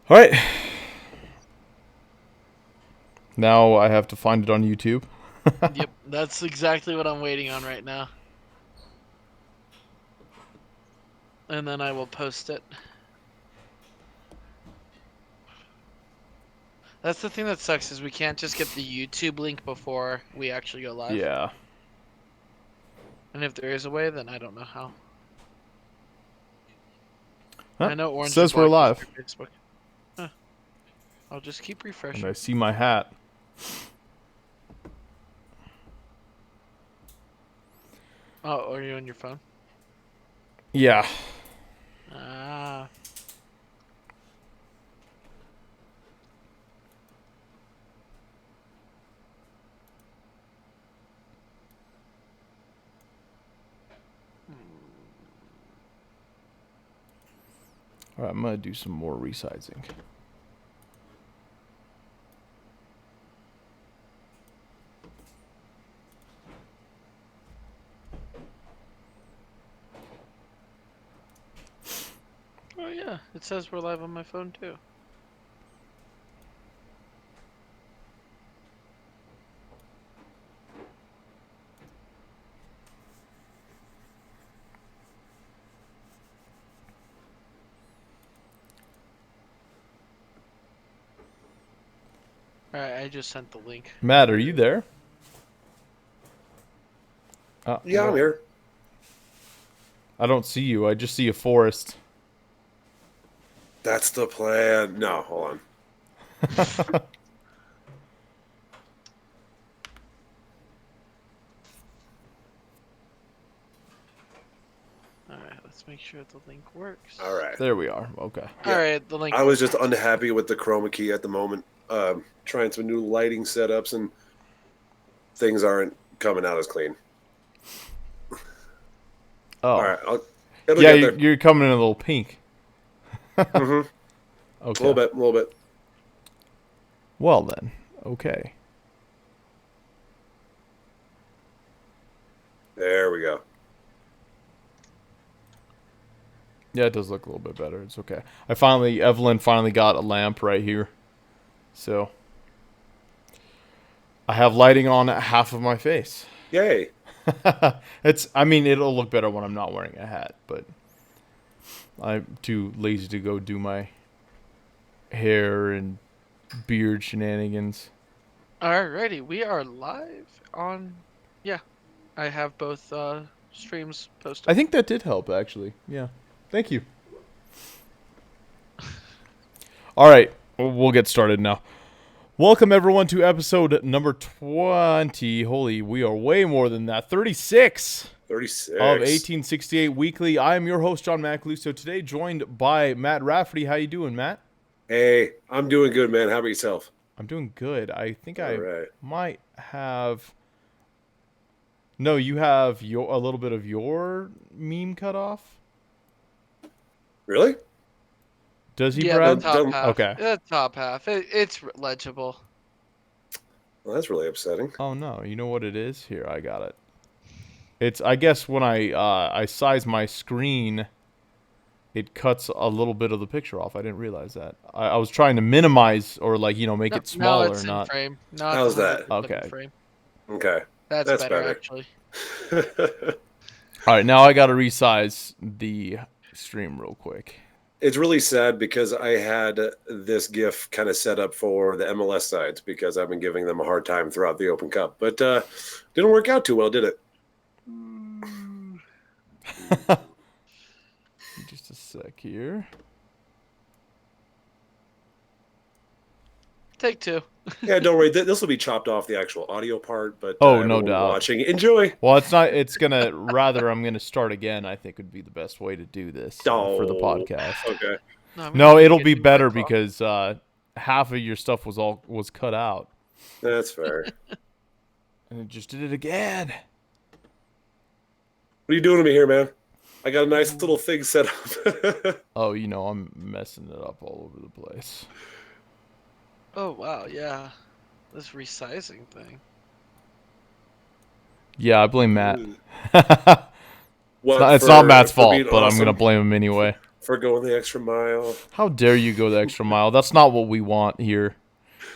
All right. Now I have to find it on YouTube. Yep, that's exactly what I'm waiting on right now. And then I will post it. That's the thing that sucks is we can't just get the YouTube link before we actually go live. Yeah. And if there is a way, then I don't know how. Huh, I know Orange and says we're Black is live. your Facebook. Huh. I'll just keep And refreshing. I see my hat. Oh, are you on your phone? Yeah. Ah. All right, I'm going to do some more resizing. Oh yeah, it says we're live on my phone too. Alright, I just sent the link. Matt, are you there? Yeah, I'm here. I don't see you. I just see a forest. That's the plan. No, hold on. Alright, let's make sure the link works. All right. There we are. Okay. Yeah. Alright, the link I was just unhappy with the chroma key at the moment. Trying some new lighting setups and things aren't coming out as clean. Oh. All right. It'll Yeah, get there. you're coming in a little pink. Mm-hmm. Okay. A little bit. Well then. Okay. There we go. Yeah, it does look a little bit better. It's okay. Evelyn finally got a lamp right here. So I have lighting on half of my face. Yay. I mean, it'll look better when I'm not wearing a hat, but I'm too lazy to go do my hair and beard shenanigans. Alrighty, we are live on. Yeah, I have both streams posted. I think that did help, actually. Yeah. Thank you. All right, we'll get started now. Welcome, everyone, to episode number 20. Holy, we are way more than that. 36 36. of 1868 Weekly. I am your host, John Macaluso. Today, joined by Matt Rafferty. How you doing, Matt? Hey, I'm doing good, man. How about yourself? I'm doing good. I think I All right. might have... No, you have a little bit of your meme cut off? Really? Does he, Yeah, Brad? the top Don't- half. Okay. The top half. It's legible. Well, that's really upsetting. Oh no, you know what it is? Here, I got it. It's, I guess when I size my screen, it cuts a little bit of the picture off. I didn't realize that. I was trying to minimize or make No, it now smaller, it's in not. frame. Not How's that? 100% Okay. Frame. Okay. That's That's better, better. actually. All right, now I got to resize the stream real quick. It's really sad because I had this GIF kind of set up for the MLS sides because I've been giving them a hard time throughout the Open Cup. But didn't work out too well, did it? Just a sec here. Take two. Yeah, don't worry. This will be chopped off the actual audio part, but Oh, no everyone doubt. watching, enjoy. Well, it's not. It's gonna I'm gonna start again. I think would be the best way to do this for the Oh, podcast. Okay. I'm No, gonna it'll get be you better back off. because half of your stuff was cut out, That's fair. and it just did it again. What are you doing to me here, man? I got a nice little thing set up. Oh, I'm messing it up all over the place. Oh wow, yeah. This resizing thing. Yeah, I blame Matt. What, It's not for- Matt's for fault, being but I'm awesome? gonna blame him anyway. for going the extra mile. How dare you go the extra mile? That's not what we want here.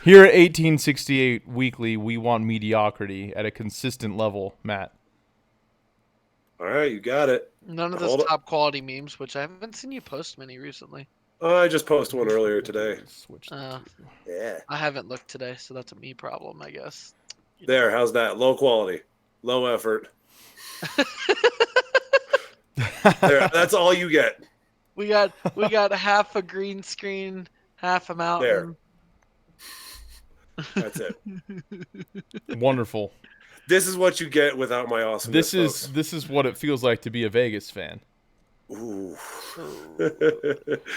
Here at 1868 Weekly, we want mediocrity at a consistent level, Matt. All right, you got it. None of those Hold it. top quality memes, which I haven't seen you post many recently. I just posted one earlier today. Switch Uh, Yeah. I haven't looked today, so that's a me problem, I guess. There, how's that? Low quality, low effort. There, that's all you get. We got half a green screen, half a mountain. That's it. Wonderful. This is what you get without my awesomeness. This is what it feels like to be a Vegas fan. Ooh.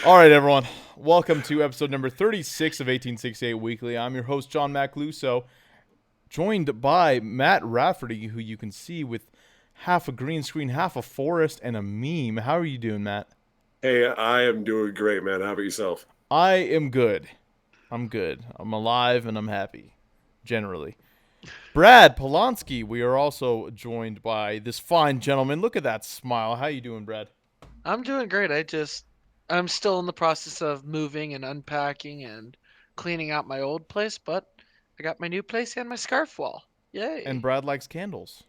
All right, everyone. Welcome to episode number 36 of 1868 Weekly. I'm your host, John Macluso, joined by Matt Rafferty, who you can see with half a green screen, half a forest, and a meme. How are you doing, Matt? Hey, I am doing great, man. How about yourself? I am good. I'm good. I'm alive and I'm happy, generally. Brad Polanski, we are also joined by this fine gentleman. Look at that smile. How you doing, Brad? I'm doing great. I'm still in the process of moving and unpacking and cleaning out my old place, but I got my new place and my scarf wall. Yay. And Brad likes candles.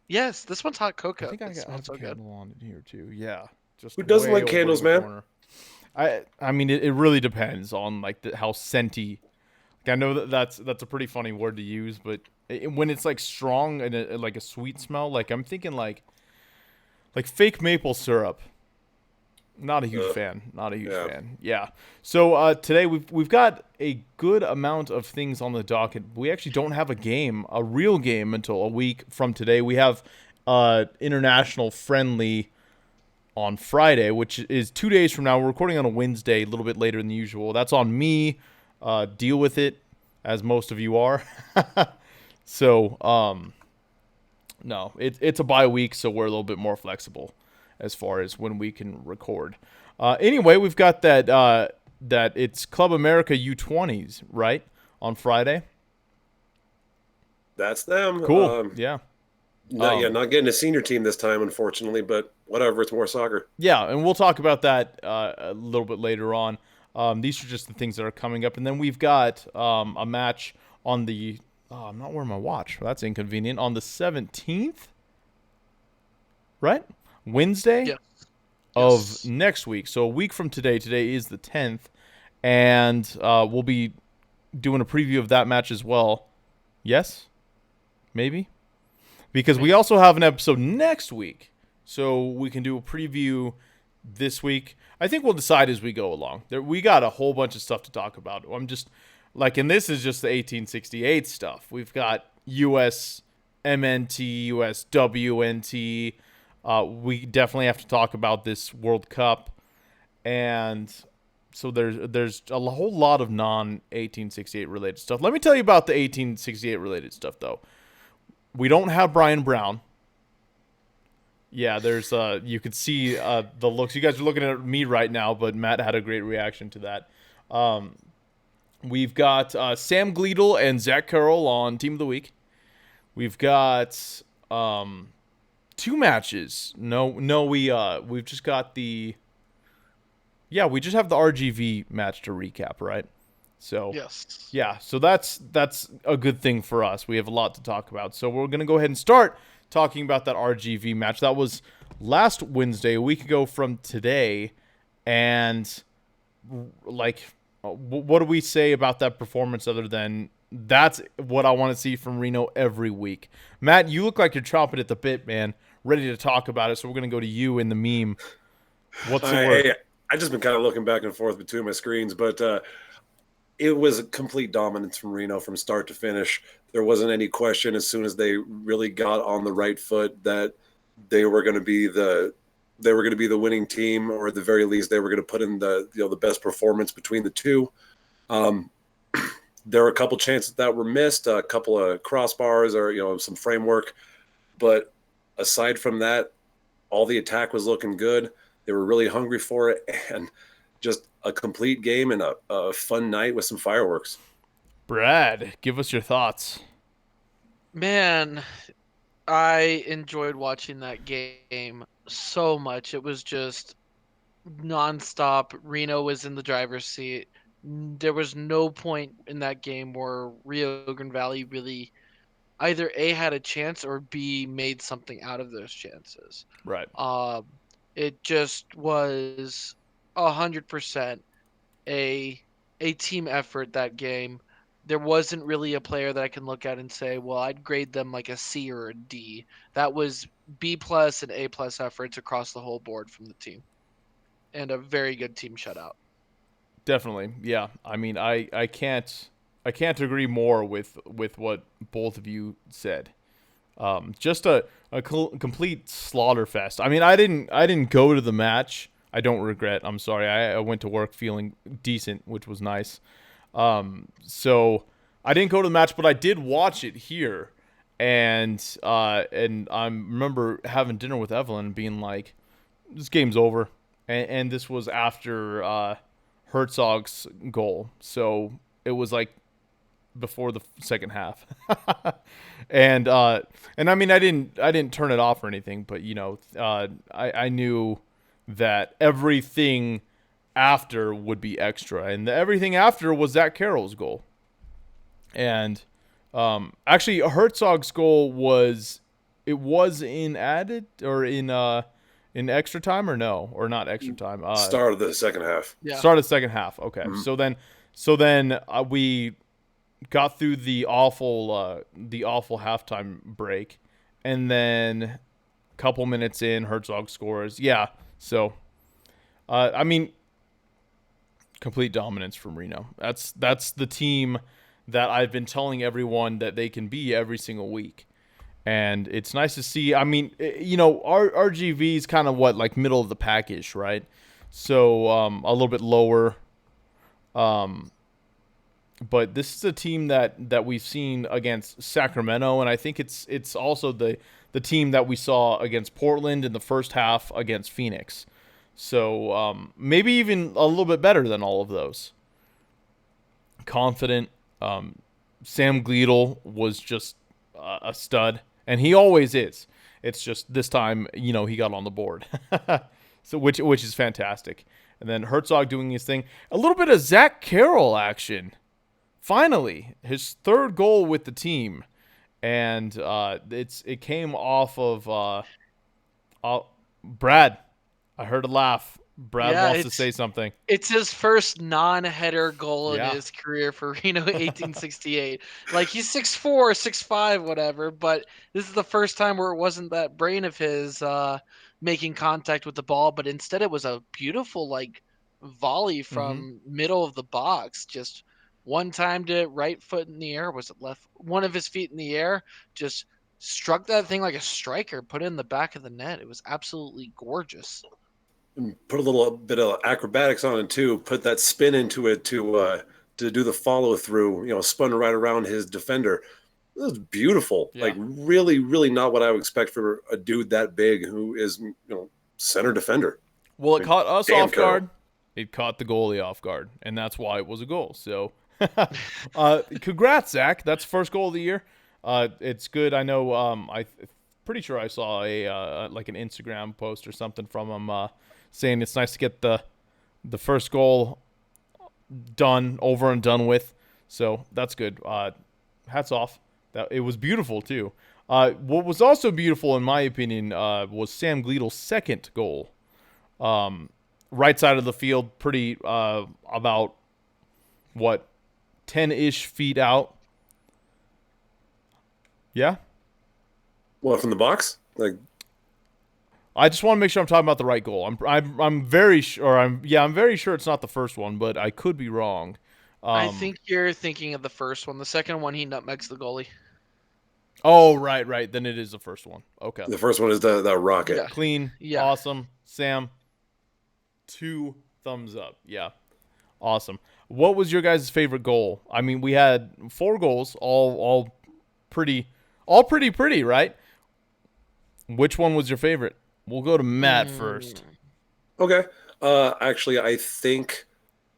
Yes, this one's hot cocoa. I think I It got smells so a good. candle on it here too. Yeah, just Who doesn't way like over candles, in the man? corner. I mean, it really depends on like how scenty. Like, I know that's a pretty funny word to use, but when it's like strong and like a sweet smell, like I'm thinking like fake maple syrup. Not a huge fan. Not a huge fan. Yeah. So today we've got a good amount of things on the docket. We actually don't have a real game until a week from today. We have international friendly on Friday, which is 2 days from now. We're recording on a Wednesday, a little bit later than usual. That's on me. Deal with it, as most of you are. So no, it's a bye week, so we're a little bit more flexible as far as when we can record. Anyway, we've got that it's Club America U20s, right? On Friday. That's them. Cool. Yeah, not getting a senior team this time, unfortunately, but whatever. It's more soccer. yeah, and we'll talk about that a little bit later on. These are just the things that are coming up, and then we've got a match on the. Oh, I'm not wearing my watch. That's inconvenient. On the 17th, right? Wednesday. Yes. Of Yes. next week. So a week from today. Today is the 10th. And we'll be doing a preview of that match as well. Yes? Maybe? Because we also have an episode next week. So we can do a preview this week. I think we'll decide as we go along. We got a whole bunch of stuff to talk about. I'm just, and this is just the 1868 stuff. We've got US MNT, US WNT. We definitely have to talk about this World Cup, and so there's a whole lot of non-1868 related stuff. Let me tell you about the 1868 related stuff, though. We don't have Brian Brown. Yeah, there's you can see the looks. You guys are looking at me right now, but Matt had a great reaction to that. We've got Sam Gleadle and Zach Carroll on Team of the Week. We've got 2 matches. We've just got we just have the RGV match to recap, right? So Yes. yeah, so that's a good thing for us. We have a lot to talk about. So we're going to go ahead and start talking about that RGV match. That was last Wednesday, a week ago from today. And what do we say about that performance other than that's what I want to see from Reno every week? Matt, you look like you're chomping at the bit, man, ready to talk about it. So we're going to go to you in the meme. What's the word? Hey, I just been kind of looking back and forth between my screens, but it was a complete dominance from Reno from start to finish. There wasn't any question as soon as they really got on the right foot that they were going to be the winning team, or at the very least, they were going to put in the best performance between the two. There were a couple chances that were missed, a couple of crossbars, or some framework, but aside from that, all the attack was looking good. They were really hungry for it, and just a complete game and a fun night with some fireworks. Brad, give us your thoughts. Man, I enjoyed watching that game so much. It was just nonstop. Reno was in the driver's seat. There was no point in that game where Rio Grande Valley really either A had a chance or B made something out of those chances. Right. Um, it just was 100% a a team effort that game. There wasn't really a player that I can look at and say, well, I'd grade them like a C or a D. That was B plus and A plus efforts across the whole board from the team, and a very good team shutout. Definitely. Yeah. I mean, I can't agree more with what both of you said. Just a complete slaughter fest. I mean, I didn't go to the match. I don't regret. I'm sorry. I went to work feeling decent, which was nice. So I didn't go to the match, but I did watch it here, and I remember having dinner with Evelyn, and being like, "This game's over," and this was after Herzog's goal, so it was like before the second half. And I mean, I didn't turn it off or anything, but I knew that everything after would be extra, and everything after was Zach Carroll's goal. And actually, Herzog's goal was in added or in extra time, or no, or not extra time. Start of the second half. Yeah. Start of the second half. Okay, Mhm. so then we got through the awful halftime break, and then a couple minutes in, Herzog scores. Yeah, so I mean, complete dominance from Reno. That's the team that I've been telling everyone that they can be every single week. And it's nice to see. I mean, our RGV is kind of what, like, middle of the package, right? So a little bit lower. But this is a team that we've seen against Sacramento, and I think it's also the team that we saw against Portland in the first half against Phoenix. So maybe even a little bit better than all of those. Confident. Sam Gleadle was just a stud, and he always is. It's just this time, he got on the board, so which is fantastic. And then Herzog doing his thing. A little bit of Zach Carroll action. Finally, his third goal with the team, and it came off of Brad. I heard a laugh. Brad Yeah, wants to say something. it's his first non-header goal in Yeah. his career for Reno 1868. Like, he's 6'4", 6'5", whatever, but this is the first time where it wasn't that brain of his making contact with the ball, but instead it was a beautiful, like, volley Mm-hmm. from middle of the box. Just one time to right foot in the air, was it left? One of his feet in the air, just struck that thing like a striker, put it in the back of the net. It was absolutely gorgeous. And put a little bit of acrobatics on it too. Put that spin into it to do the follow through. Spun right around his defender. It was beautiful. Yeah. Like, really, really not what I would expect for a dude that big who is center defender. Well, it caught us Damn, off guard. It caught the goalie off guard, and that's why it was a goal. So, congrats, Zach. That's first goal of the year. It's good. I know. Pretty sure I saw a like an Instagram post or something from him saying it's nice to get the first goal done, over and done with. So that's good. Hats off. That it was beautiful too. What was also beautiful, in my opinion, was Sam Gleadle's second goal. Right side of the field, pretty about what 10-ish feet out. Yeah. What, from the box? Like, I just want to make sure I'm talking about the right goal. I'm very sure. I'm very sure it's not the first one, but I could be wrong. I think you're thinking of the first one. The second one, he nutmegs the goalie. Oh, right. Then it is the first one. Okay. the first one is the rocket. Yeah. Clean. Yeah. Awesome. Sam, 2 thumbs up. Yeah. Awesome. What was your guys' favorite goal? I mean, we had 4 goals, all pretty, right? Which one was your favorite? We'll go to Matt first. Okay. Actually, I think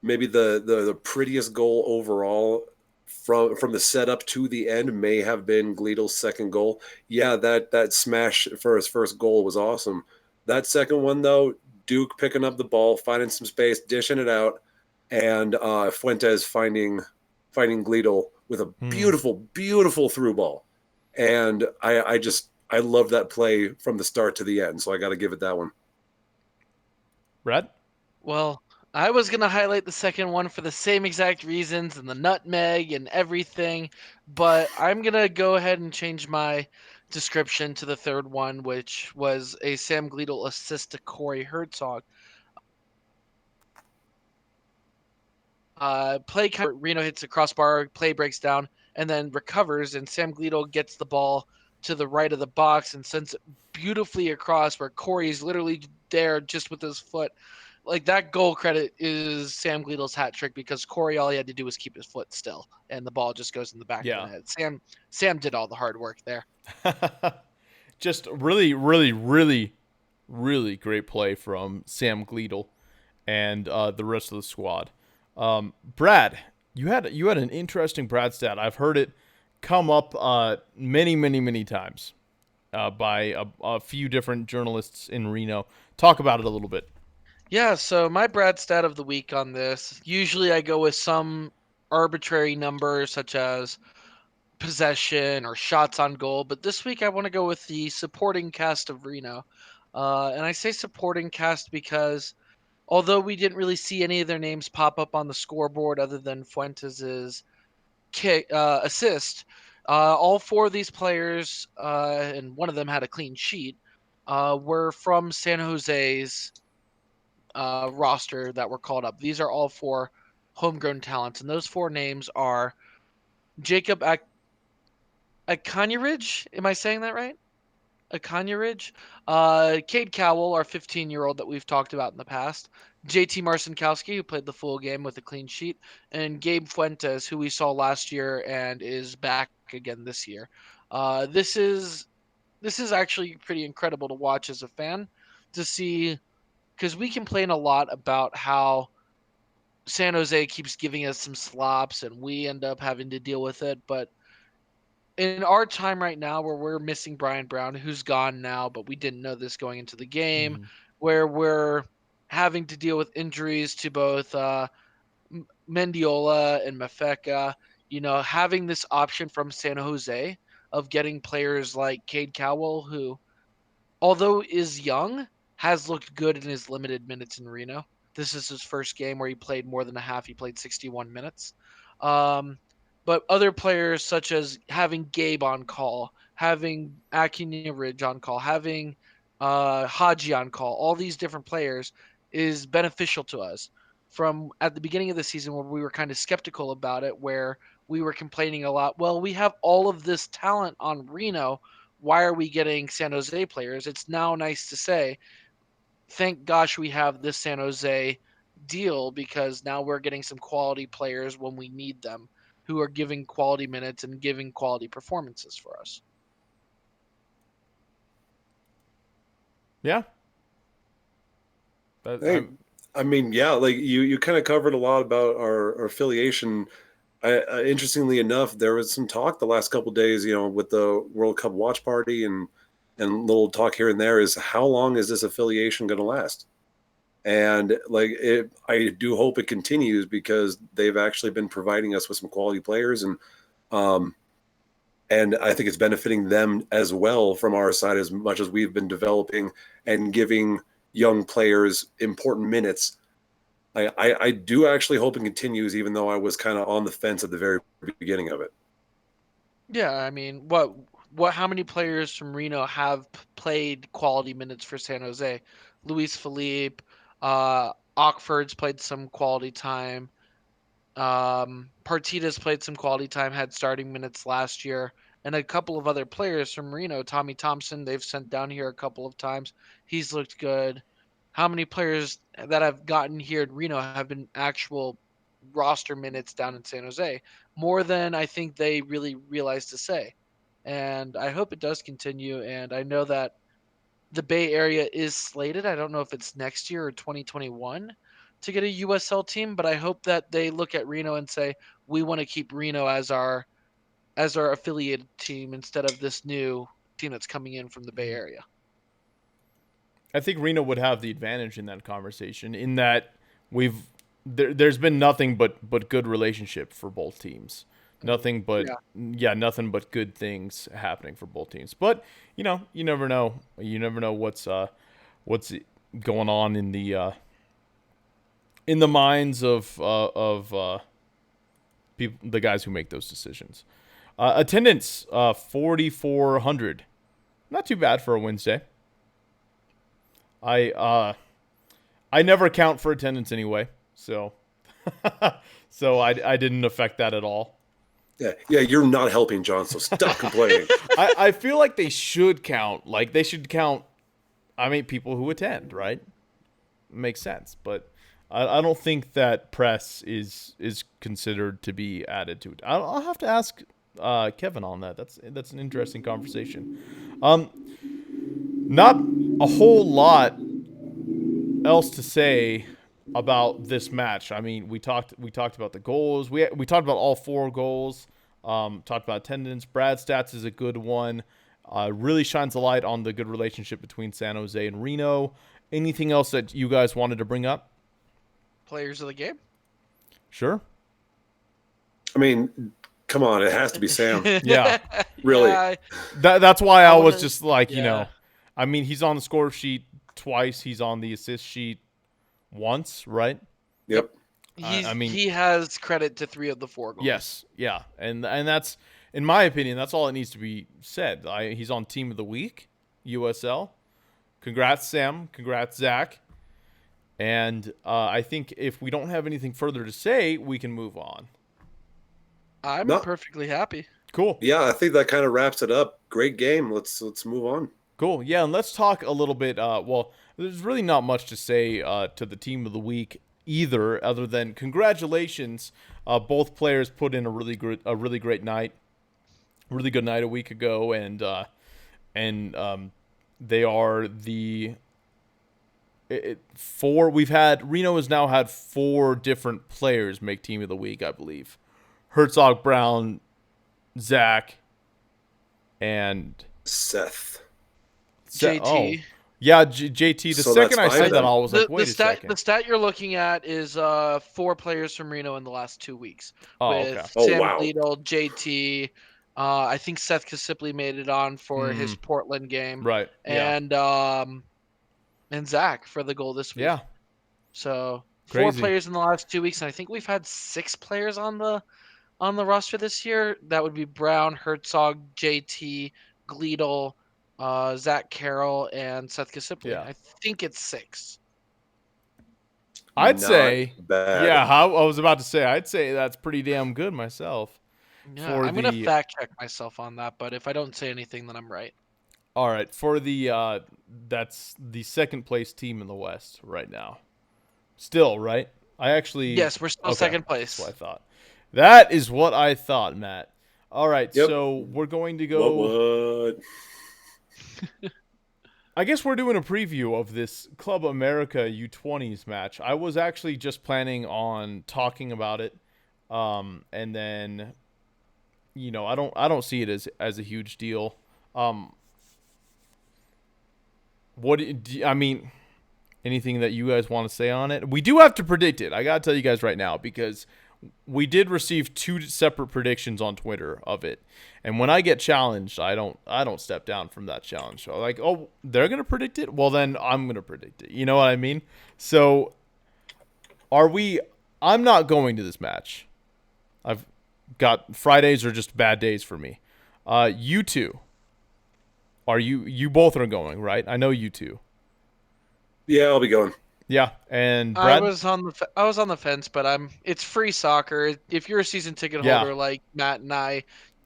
maybe the prettiest goal overall from the setup to the end may have been Gleadle's second goal. Yeah, that smash for his first goal was awesome. That second one though, Duke picking up the ball, finding some space, dishing it out, and Fuentes finding Gleedle with a beautiful through ball. And I love that play from the start to the end. So I got to give it that one. Brad? Well, I was going to highlight the second one for the same exact reasons and the nutmeg and everything, but I'm going to go ahead and change my description to the third one, which was a Sam Gleedle assist to Corey Herzog. Reno hits a crossbar, play breaks down, and then recovers, and Sam Gleedle gets the ball to the right of the box and sends it beautifully across where Corey's literally there just with his foot. Like, that goal credit is Sam Gleedle's hat trick, because Corey, all he had to do was keep his foot still, and the ball just goes in the back of Yeah. the net. Sam did all the hard work there. Just really great play from Sam Gleedle and the rest of the squad. Brad, you had an interesting Brad stat. I've heard it come up many times by a few different journalists in Reno. Talk about it a little bit. Yeah, so my Brad stat of the week on this, usually I go with some arbitrary number such as possession or shots on goal, but this week I want to go with the supporting cast of Reno. And I say supporting cast because although we didn't really see any of their names pop up on the scoreboard other than Fuentes' assist, all four of these players, and one of them had a clean sheet, were from San Jose's roster that were called up. These are all four homegrown talents, and those four names are Jacob Akanyaridge. Am I saying that right? Akanyaridge. Cade Cowell, our 15-year-old that we've talked about in the past. JT Marcinkowski, who played the full game with a clean sheet. And Gabe Fuentes, who we saw last year and is back again this year. This is actually pretty incredible to watch as a fan, to see, because we complain a lot about how San Jose keeps giving us some slops and we end up having to deal with it. But in our time right now, where we're missing Brian Brown, who's gone now, but we didn't know this going into the game, where we're having to deal with injuries to both Mendiola and Mafeka, having this option from San Jose of getting players like Cade Cowell, who, although is young, has looked good in his limited minutes in Reno. This is his first game where he played more than a half. He played 61 minutes. But other players, such as having Gabe on call, having Akinya Ridge on call, having Haji on call, all these different players is beneficial to us. From at the beginning of the season, where we were kind of skeptical about it, where we were complaining a lot, well, we have all of this talent on Reno. Why are we getting San Jose players? It's now nice to say, thank gosh we have this San Jose deal, because now we're getting some quality players when we need them, who are giving quality minutes and giving quality performances for us. Yeah. I mean, yeah, like you kind of covered a lot about our affiliation. Interestingly enough, there was some talk the last couple of days, with the World Cup watch party and little talk here and there, is how long is this affiliation going to last? And I do hope it continues, because they've actually been providing us with some quality players, and I think it's benefiting them as well from our side, as much as we've been developing and giving young players important minutes. I do actually hope it continues, even though I was kind of on the fence at the very beginning of it. Yeah, I mean, how many players from Reno have played quality minutes for San Jose? Luis Felipe, Ockford's played some quality time. Partitas played some quality time, had starting minutes last year, and a couple of other players from Reno. Tommy Thompson, they've sent down here a couple of times. He's looked good. How many players that have gotten here in Reno have been actual roster minutes down in San Jose? More than I think they really realize to say. And I hope it does continue. And I know that the Bay Area is slated. I don't know if it's next year or 2021 to get a USL team, but I hope that they look at Reno and say, we want to keep Reno as our affiliated team instead of this new team that's coming in from the Bay Area. I think Reno would have the advantage in that conversation in that there's been nothing but good relationship for both teams. Nothing but nothing but good things happening for both teams. But you never know. You never know what's going on in the minds of people, the guys who make those decisions. Attendance 4,400, not too bad for a Wednesday. I never count for attendance anyway, so so I didn't affect that at all. Yeah, you're not helping, John. So stop complaining. I feel like they should count. Like they should count. I mean, people who attend, right? Makes sense, but I don't think that press is considered to be added to it. I'll have to ask Kevin on that. That's an interesting conversation. Not a whole lot else to say about this match. I mean, we talked about the goals. We talked about all 4 goals. Talked about attendance. Brad's stats is a good one. Really shines a light on the good relationship between San Jose and Reno. Anything else that you guys wanted to bring up? Players of the game? Sure. I mean, come on, it has to be Sam. Yeah. Really. Yeah, That's why I was just like, yeah. I mean, he's on the score sheet twice. He's on the assist sheet once, right? Yep. I mean, he has credit to 3 of the 4 goals. Yes, yeah, and that's, in my opinion, that's all that needs to be said. He's on Team of the Week, USL. Congrats, Sam. Congrats, Zach. And I think if we don't have anything further to say, we can move on. I'm perfectly happy. Cool. Yeah, I think that kind of wraps it up. Great game. Let's move on. Cool. Yeah, and let's talk a little bit. Well, there's really not much to say to the Team of the Week either, other than congratulations. Both players put in a really great night, really good night a week ago, and they are the 4. Reno has now had 4 different players make Team of the Week, I believe. Herzog, Brown, Zach, and Seth. JT. Oh. Yeah, JT. The second I said that, I was like, wait a second. The stat you're looking at is 4 players from Reno in the last 2 weeks. Oh, with okay. Sam wow. Lidl, JT. I think Seth Kasipli made it on for his Portland game. Right. And Zach for the goal this week. Yeah. So Crazy. 4 players in the last 2 weeks, and I think we've had 6 players on the roster this year. That would be Brown, Herzog, JT, Gleedle, Zach Carroll, and Seth Kasipli. Yeah. I think it's 6. I'd say, bad. yeah, I was about to say, I'd say that's pretty damn good myself. Yeah, I'm going to fact check myself on that, but if I don't say anything, then I'm right. All right, for the that's the second place team in the West right now. Still, right? Yes, we're still second place. That's what I thought. That is what I thought, Matt. All right, Yep. so we're going to go. What? I guess we're doing a preview of this Club America U20s match. I was actually just planning on talking about it, and then, I don't see it as a huge deal. Anything that you guys want to say on it? We do have to predict it. I gotta tell you guys right now, because we did receive 2 separate predictions on Twitter of it, and when I get challenged, I don't step down from that challenge. So like, oh, they're gonna predict it. Well, then I'm gonna predict it. You know what I mean? So, I'm not going to this match. I've got Fridays are just bad days for me. You two. Are you both are going, right? I know you two. Yeah, I'll be going. Yeah, and Brad? I was on the fence, but it's free soccer. If you're a season ticket holder like Matt and I,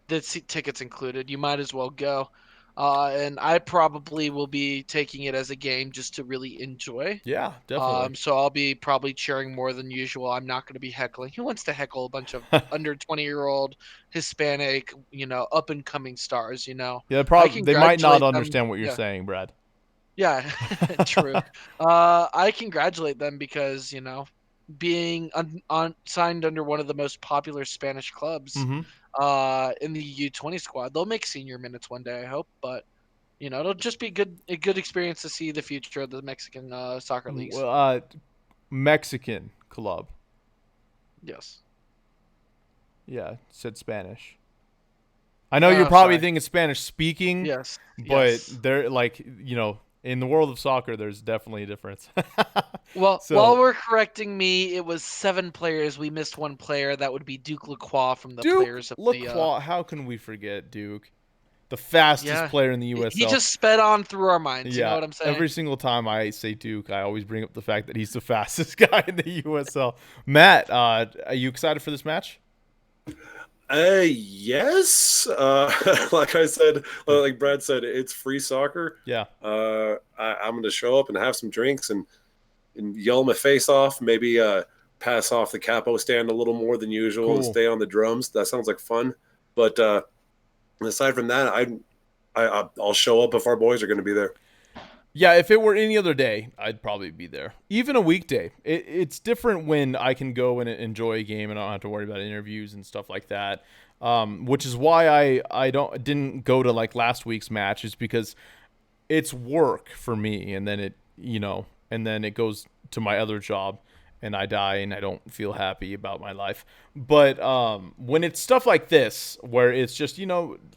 the tickets included, you might as well go. And I probably will be taking it as a game just to really enjoy. Yeah, definitely. So I'll be probably cheering more than usual. I'm not going to be heckling. Who wants to heckle a bunch of under 20-year-old Hispanic, up and coming stars? Yeah, they might not understand what you're saying, Brad. Yeah, true. I congratulate them because being signed under one of the most popular Spanish clubs in the U20 squad, they'll make senior minutes one day, I hope. But It'll just be a good experience to see the future of the Mexican soccer leagues. Mexican club. Yes. Yeah, said Spanish. I know you're probably Sorry. thinking Spanish speaking, Yes. but Yes. they're like, in the world of soccer, there's definitely a difference. Well, while So, we're correcting me, it was 7 players. We missed one player. That would be Duke Lacroix from the Duke players of the. Lacroix, how can we forget Duke? The fastest Yeah, player in the he USL. just sped on through our minds. You know Yeah, what I'm saying? every single time I say Duke, I always bring up the fact that he's the fastest guy in the USL. Matt, are you excited for this match? Yes. Like I said, like Brad said, it's free soccer. Yeah. I'm going to show up and have some drinks and yell my face off. Maybe pass off the capo stand a little more than usual and Cool. stay on the drums. That sounds like fun. But aside from that, I'll show up if our boys are going to be there. Yeah, if it were any other day, I'd probably be there. Even a weekday. It's different when I can go and enjoy a game and I don't have to worry about interviews and stuff like that. Which is why I didn't go to like last week's match, is because it's work for me, and then it goes to my other job, and I die and I don't feel happy about my life. But when it's stuff like this, where it's just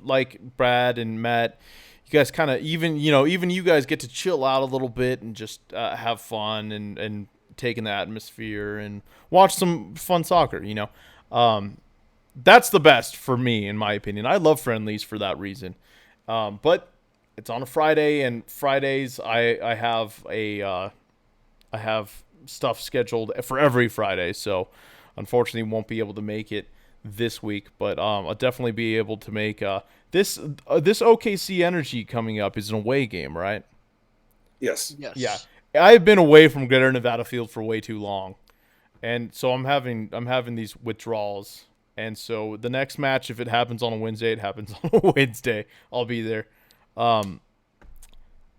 like Brad and Matt, you guys kind of even you guys get to chill out a little bit and just have fun and take in the atmosphere and watch some fun soccer. That's the best for me, in my opinion. I love friendlies for that reason. But it's on a Friday, and Fridays I have I have stuff scheduled for every Friday, so unfortunately won't be able to make it this week. But I'll definitely be able to make this OKC Energy coming up is an away game, right? Yes. Yeah, Yes. I've been away from Greater Nevada Field for way too long, and so I'm having these withdrawals. And so the next match, if it happens on a Wednesday, it happens on a Wednesday. I'll be there. Um,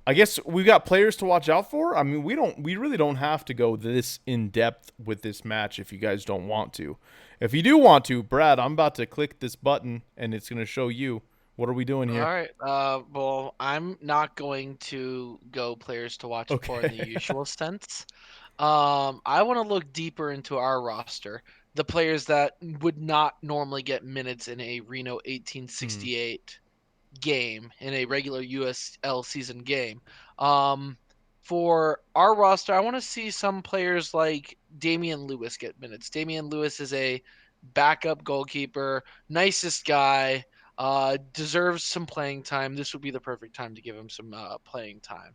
I guess we've got players to watch out for. I mean, we really don't have to go this in depth with this match if you guys don't want to. If you do want to, Brad, I'm about to click this button and it's going to show you what are we doing All here. right. Well, I'm not going to go players to watch for in the Okay. usual sense. I want to look deeper into our roster, the players that would not normally get minutes in a Reno Hmm. 1868 game, in a regular USL season game. Um, for our roster, I want to see some players like Damian Lewis get minutes. Damian Lewis is a backup goalkeeper, nicest guy, deserves some playing time. This would be the perfect time to give him some playing time.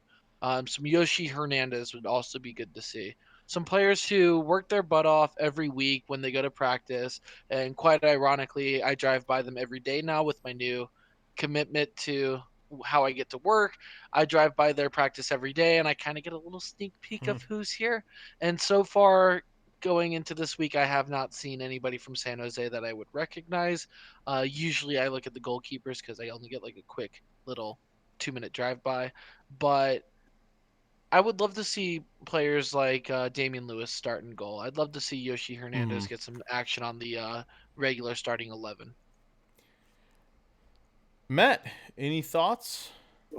Some Yoshi Hernandez would also be good to see. Some players who work their butt off every week when they go to practice, and quite ironically, I drive by them every day now with my new commitment to how I get to work. I drive by their practice every day and I kind of get a little sneak peek Hmm. of who's here. And so far, going into this week, I have not seen anybody from San Jose that I would recognize. Usually, I look at the goalkeepers because I only get like a quick little 2 minute drive by. But I would love to see players like Damian Lewis start in goal. I'd love to see Yoshi Hmm. Hernandez get some action on the regular starting 11. Matt, any thoughts?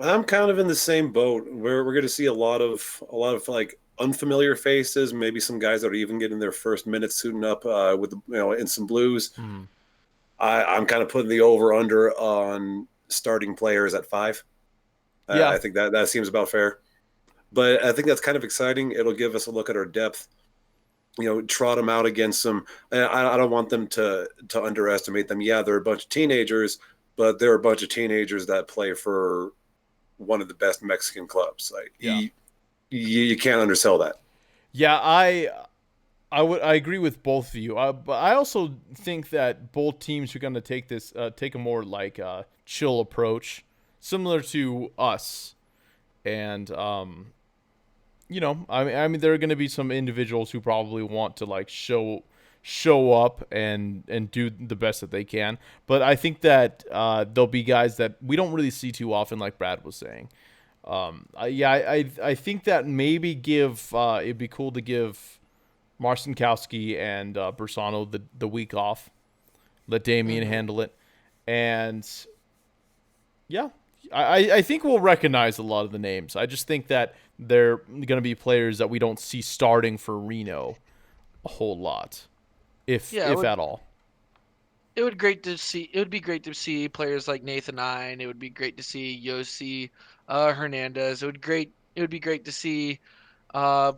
I'm kind of in the same boat. We're going to see a lot of like unfamiliar faces, maybe some guys that are even getting their first minutes suiting up with in some blues. Hmm. I'm kind of putting the over under on starting players at 5. Yeah. I think that seems about fair. But I think that's kind of exciting. It'll give us a look at our depth. Trot them out against some. I don't want them to underestimate them. Yeah, they're a bunch of teenagers, but they're a bunch of teenagers that play for one of the best Mexican clubs. Like Yeah. you can't undersell that. Yeah, I agree with both of you. But I also think that both teams are going to take a more like chill approach, similar to us. And I mean, there are going to be some individuals who probably want to like show up and do the best that they can. But I think that there'll be guys that we don't really see too often, like Brad was saying. I think that maybe it'd be cool to give Marcinkowski and Bersano the week off. Let Damien Mm-hmm. handle it, and yeah, I think we'll recognize a lot of the names. I just think that they're going to be players that we don't see starting for Reno a whole lot, Yeah, if at all. it would great to see. It would be great to see players like Nathan Nine. It would be great to see Yossi Hernandez. It would be great to see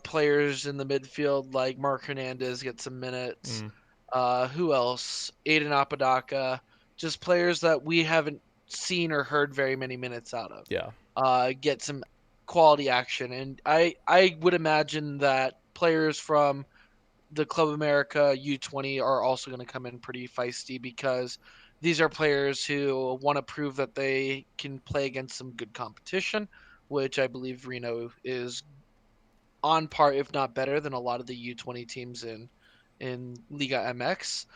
players in the midfield like Mark Hernandez get some minutes. Mm, Who else? Aiden Apodaca. Just players that we haven't seen or heard very many minutes out of. yeah. Get some quality action, and I would imagine that players from the Club America U20 are also going to come in pretty feisty because these are players who want to prove that they can play against some good competition, which I believe Reno is on par, if not better, than a lot of the U20 teams in Liga MX.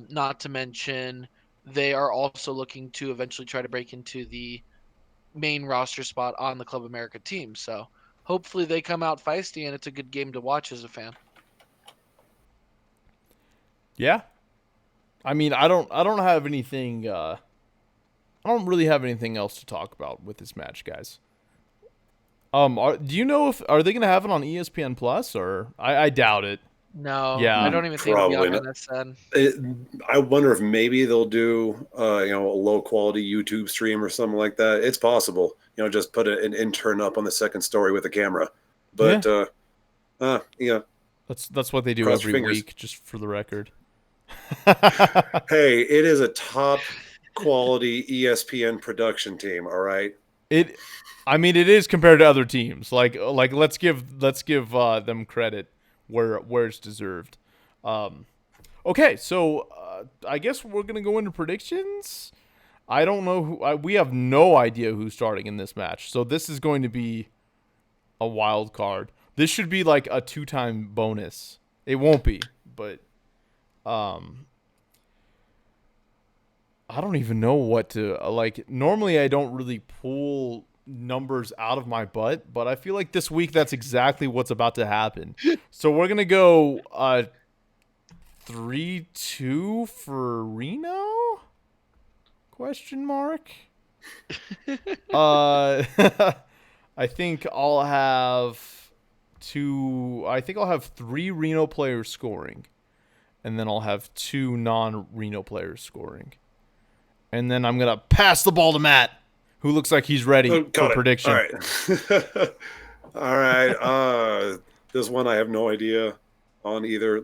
Not to mention, they are also looking to eventually try to break into the main roster spot on the Club America team. So hopefully they come out feisty and it's a good game to watch as a fan. Yeah. I mean, I don't have anything I don't really have anything else to talk about with this match, guys. Do you know if are they gonna have it on ESPN Plus or I doubt it. No, I Yeah, don't even think it'll be Probably on not. NSN. I wonder if maybe they'll do, a low quality YouTube stream or something like that. It's possible. Just put an intern up on the second story with a camera. But yeah, that's what they do cross your every fingers. week, just for the record. Hey, it is a top quality ESPN production team. All right. I mean, it is compared to other teams. Like let's give them credit where it's deserved. Um, okay, so I guess we're gonna go into predictions. I don't know we have no idea who's starting in this match, so this is going to be a wild card. This should be like a 2-time bonus. It won't be, but um, I don't even know what to like. Normally, I don't really pull numbers out of my butt, but I feel like this week that's exactly what's about to happen. So we're gonna go 3-2 for Reno? Question mark. uh, I think I'll have three Reno players scoring, and then I'll have two non-Reno players scoring. And then I'm going to pass the ball to Matt, who looks like he's ready for Got it. prediction. All right. All right. This one I have no idea on either.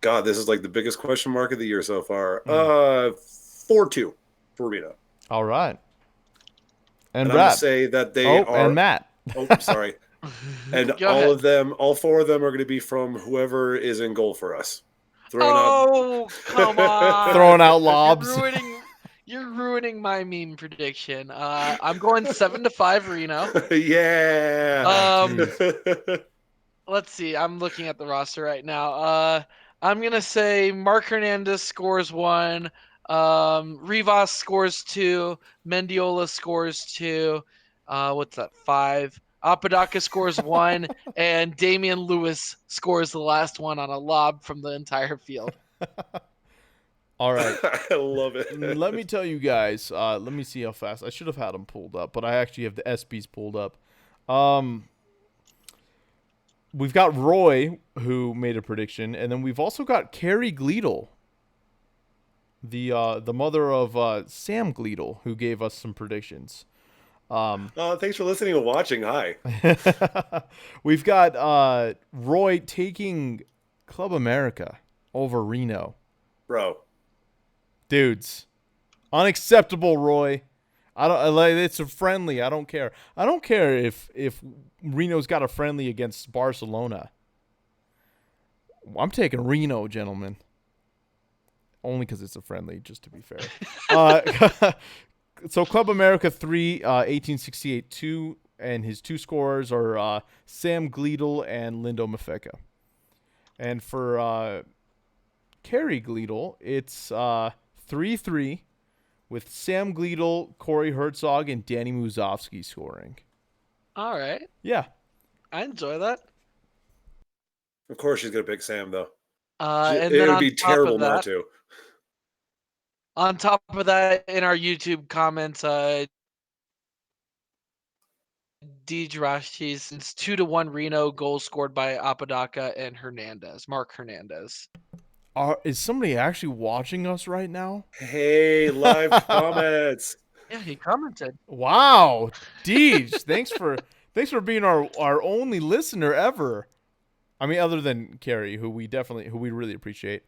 God, this is like the biggest question mark of the year so far. 4-2 for Reno. All right. And And I'm going Brad. to say that they are. And Matt. Oh, sorry. And Go ahead. all four of them are going to be from whoever is in goal for us. Oh, come on. Throwing out lobs. You're ruining my meme prediction. I'm going 7-5 Reno. Yeah. Let's see. I'm looking at the roster right now. I'm gonna say Mark Hernandez scores 1. Rivas scores 2. Mendiola scores 2. What's that? 5. Apodaca scores 1, and Damian Lewis scores the last one on a lob from the entire field. All right. I love it. Let me tell you guys. Let me see how fast. I should have had them pulled up, but I actually have the SBs pulled up. We've got Roy, who made a prediction, and then we've also got Carrie Gleedle, the mother of Sam Gleedle, who gave us some predictions. Thanks for listening and watching. Hi. We've got Roy taking Club America over Reno. Bro. Dudes. Unacceptable, Roy. I don't like it's a friendly. I don't care. I don't care if Reno's got a friendly against Barcelona. I'm taking Reno, gentlemen. Only because it's a friendly, just to be fair. So Club America 3, 1868 2, and his two scorers are Sam Gleedle and Lindo Mafeka. And for Kerry Gleedle, it's 3-3 with Sam Gleedle, Corey Herzog, and Danny Muzovsky scoring. All right. Yeah. I enjoy that. Of course she's going to pick Sam, though. And it then would on be top terrible of that, not to. On top of that, in our YouTube comments, Dijrashi's it's 2-1 Reno, goals scored by Apodaca and Hernandez, Mark Hernandez. Is somebody actually watching us right now? Hey, live comments. Yeah, he commented. Wow, Deej, thanks for being our only listener ever. I mean, other than Carrie, who we really appreciate.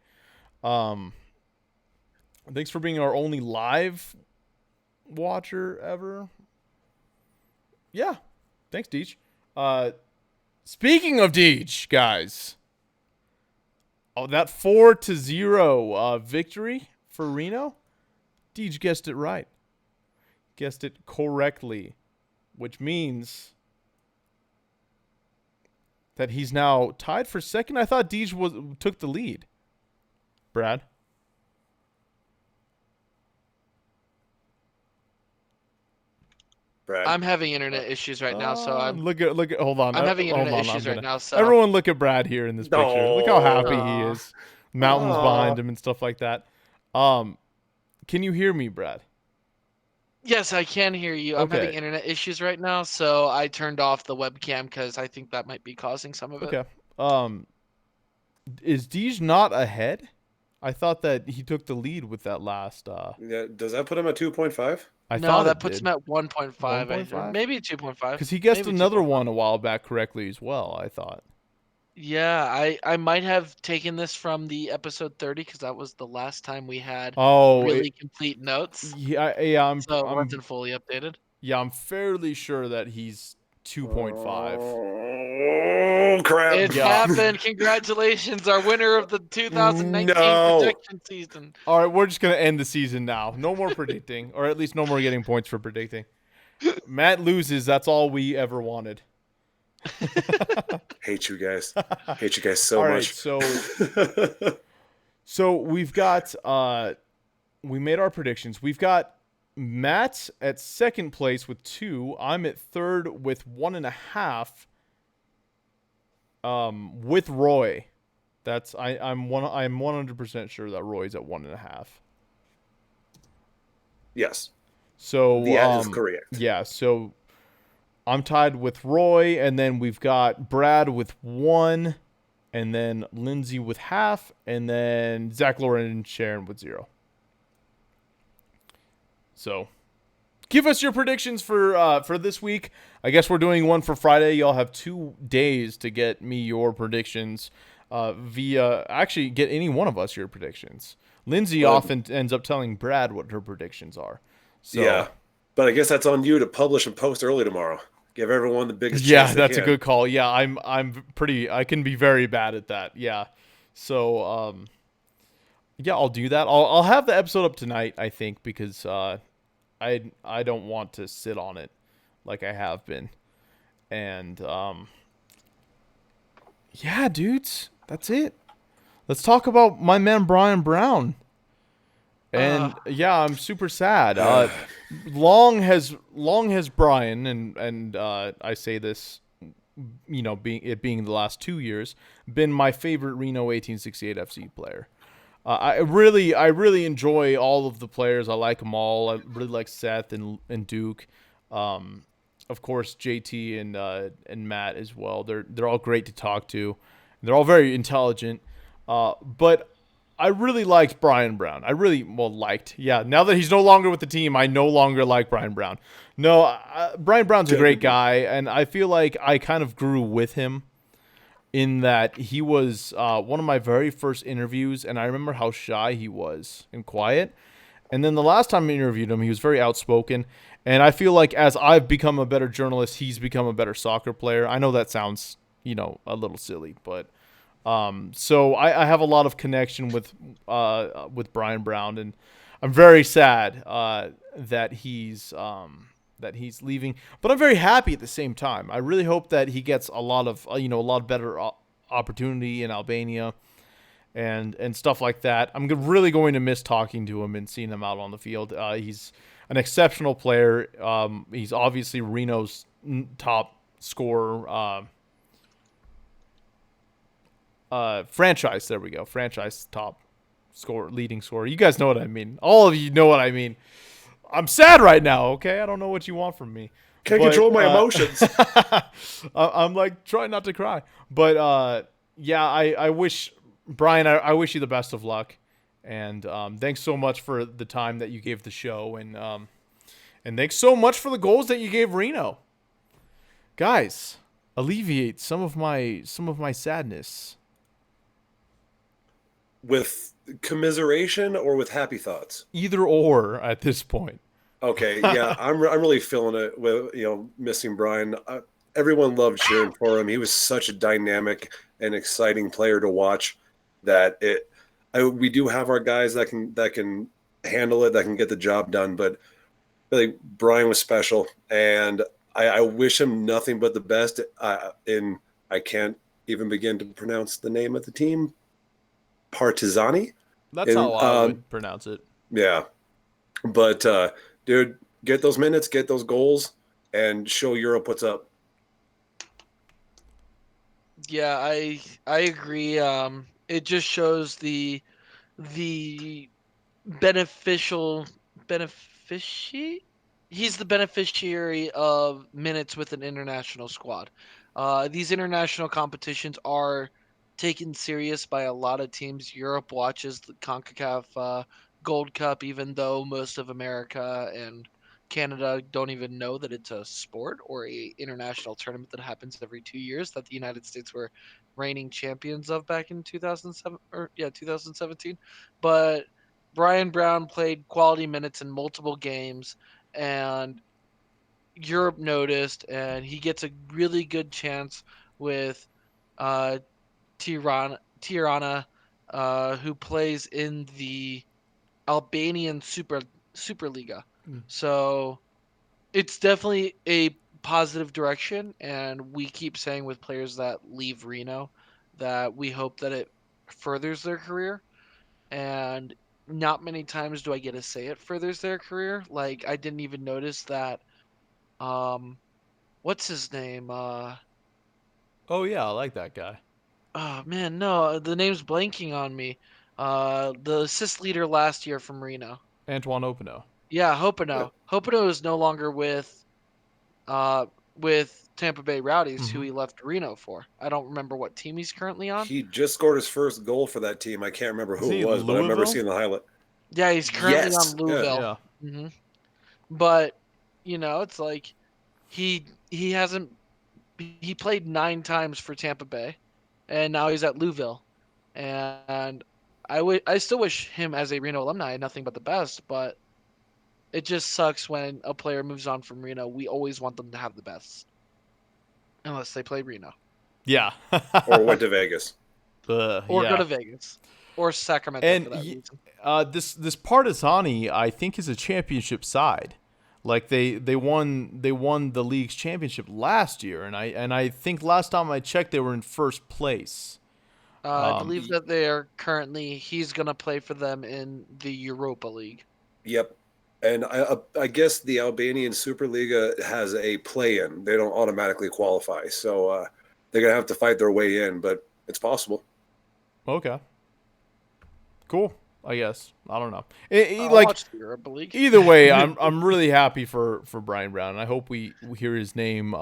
Thanks for being our only live watcher ever. Yeah, thanks, Deej. Speaking of Deej, guys, that 4-0 victory for Reno. Deej guessed it right. Guessed it correctly, which means that he's now tied for second. I thought Deej took the lead. Brad. Brad. I'm having internet issues right now, so I'm look at hold on. I'm having hold internet on, issues right now. So everyone look at Brad here in this picture. Look how happy he Aw. is. Mountains Aw. behind him and stuff like that. Can you hear me, Brad? yes, I can hear you. I'm Okay. having internet issues right now, so I turned off the webcam because I think that might be causing some of it. Okay. Is Deej not ahead? I thought that he took the lead with that last. Yeah, does that put him at 2.5? I No, thought that it puts did. him at 1.5, 1.5? maybe 2.5. Because he guessed maybe another 2.5. one a while back correctly as well. I thought. Yeah, I might have taken this from the episode 30 because that was the last time we had Oh, really complete notes. yeah. So it wasn't fully updated. I'm fairly sure that he's 2.5. Oh, crap. It Yeah. happened. Congratulations, our winner of the 2019 No. prediction season. All right, we're just gonna end the season now. No more predicting, or at least no more getting points for predicting. Matt loses. That's all we ever wanted. Hate you guys. Hate you guys so All right, much. so we've got we made our predictions. We've got Matt at second place with 2. I'm at third with 1.5. With Roy, I'm 100% sure that Roy's at 1.5. Yes. So The ad is correct. Yeah, so I'm tied with Roy, and then we've got Brad with 1, and then Lindsay with 0.5, and then Zach, Lauren, and Sharon with 0. So, give us your predictions for this week. I guess we're doing one for Friday. Y'all have 2 days to get me your predictions actually get any one of us your predictions. Lindsay often ends up telling Brad what her predictions are. So, yeah, but I guess that's on you to publish and post early tomorrow. Give everyone the biggest chance. Yeah, they that's a can. good call. Yeah, I can be very bad at that. Yeah. So, yeah, I'll do that. I'll have the episode up tonight, I think, because I don't want to sit on it like I have been. And yeah, dudes, that's it. Let's talk about my man Brian Brown. And yeah, I'm super sad. Long has Brian, and I say this, you know, being the last 2 years, been my favorite Reno 1868 FC player. I really enjoy all of the players. I like them all. I really like Seth and Duke. Of course, JT and Matt as well. They're all great to talk to. They're all very intelligent. But I really liked Brian Brown. Liked. Yeah, now that he's no longer with the team, I no longer like Brian Brown. No, Brian Brown's a great guy, and I feel like I kind of grew with him in that he was one of my very first interviews, and I remember how shy he was and quiet. And then the last time I interviewed him, he was very outspoken. And I feel like as I've become a better journalist, he's become a better soccer player. I know that sounds, a little silly, but so I have a lot of connection with Brian Brown, and I'm very sad that he's leaving, but I'm very happy at the same time. I really hope that he gets a lot of a lot better opportunity in Albania and stuff like that. I'm really going to miss talking to him and seeing him out on the field. He's an exceptional player. He's obviously Reno's top scorer. Franchise. There we go. Franchise top leading scorer. You guys know what I mean. All of you know what I mean. I'm sad right now. Okay, I don't know what you want from me. Can't But, control my emotions. I'm like trying not to cry, but yeah, I wish Brian, I wish you the best of luck, and thanks so much for the time that you gave the show, and thanks so much for the goals that you gave Reno, guys. Alleviate some of my sadness. With commiseration or with happy thoughts? Either or at this point. Okay, yeah, I'm really feeling it with missing Brian. Everyone loved cheering for him. He was such a dynamic and exciting player to watch. That we do have our guys that can handle it, that can get the job done. But really, Brian was special, and I wish him nothing but the best. I can't even begin to pronounce the name of the team. Partizani. That's how I would pronounce it. Yeah, but dude, get those minutes, get those goals, and show Europe what's up. Yeah, I agree. It just shows the beneficiary. He's the beneficiary of minutes with an international squad. These international competitions are taken serious by a lot of teams. Europe watches the CONCACAF Gold Cup, even though most of America and Canada don't even know that it's a sport or a international tournament that happens every 2 years that the United States were reigning champions of back in 2017. But Brian Brown played quality minutes in multiple games, and Europe noticed, and he gets a really good chance with uh, Tirana, who plays in the Albanian Superliga. So it's definitely a positive direction, and we keep saying with players that leave Reno that we hope that it furthers their career. And not many times do I get to say it furthers their career. Like, I didn't even notice that. What's his name? Oh yeah, I like that guy. Oh man, no, the name's blanking on me. The assist leader last year from Reno. Antoine Opino. Yeah, Hopino. Hopino is no longer with Tampa Bay Rowdies, who he left Reno for. I don't remember what team he's currently on. He just scored his first goal for that team. I can't remember who Is he it was, but I remember Louisville? seeing the highlight. Yeah, he's currently Yes, on Louisville. Yeah. But it's like he hasn't he played 9 times for Tampa Bay, and now he's at Louisville, and I still wish him as a Reno alumni nothing but the best, but it just sucks when a player moves on from Reno. We always want them to have the best, unless they play Reno Yeah. Or went to Vegas. or go to Vegas or Sacramento And for that reason. this Partizani, I think, is a championship side. Like they won the league's championship last year, and I think last time I checked they were in first place. I believe that he's gonna play for them in the Europa League. Yep. And I guess the Albanian Superliga has a play-in. They don't automatically qualify, so they're gonna have to fight their way in. But it's possible. Okay. Cool. I guess I don't know. I'll Like watch the Europa League. either way, I'm really happy for Brian Brown, and I hope we hear his name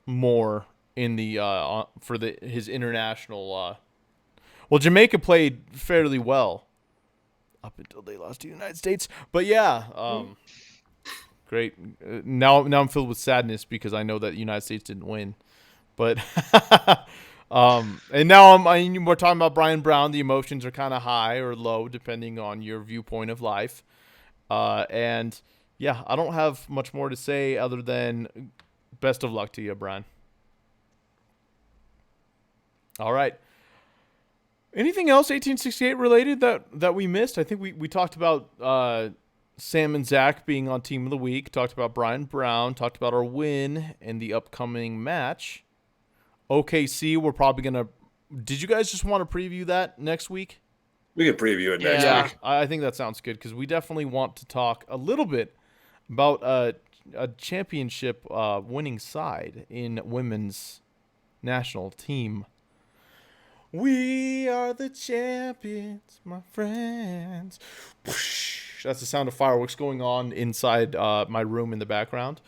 more in the for his international. Well, Jamaica played fairly well up until they lost to the United States, but yeah, great. Now I'm filled with sadness because I know that the United States didn't win, but. And now we're talking about Brian Brown. The emotions are kind of high or low depending on your viewpoint of life. And yeah, I don't have much more to say other than best of luck to you, Brian. All right. Anything else 1868 related that we missed? I think we talked about Sam and Zach being on Team of the Week, talked about Brian Brown, talked about our win and the upcoming match. OKC, we're probably going to... Did you guys just want to preview that next week? We can preview it next Yeah. week. I think that sounds good because we definitely want to talk a little bit about a championship winning side in women's national team. We are the champions, my friends. Whoosh. That's the sound of fireworks going on inside my room in the background.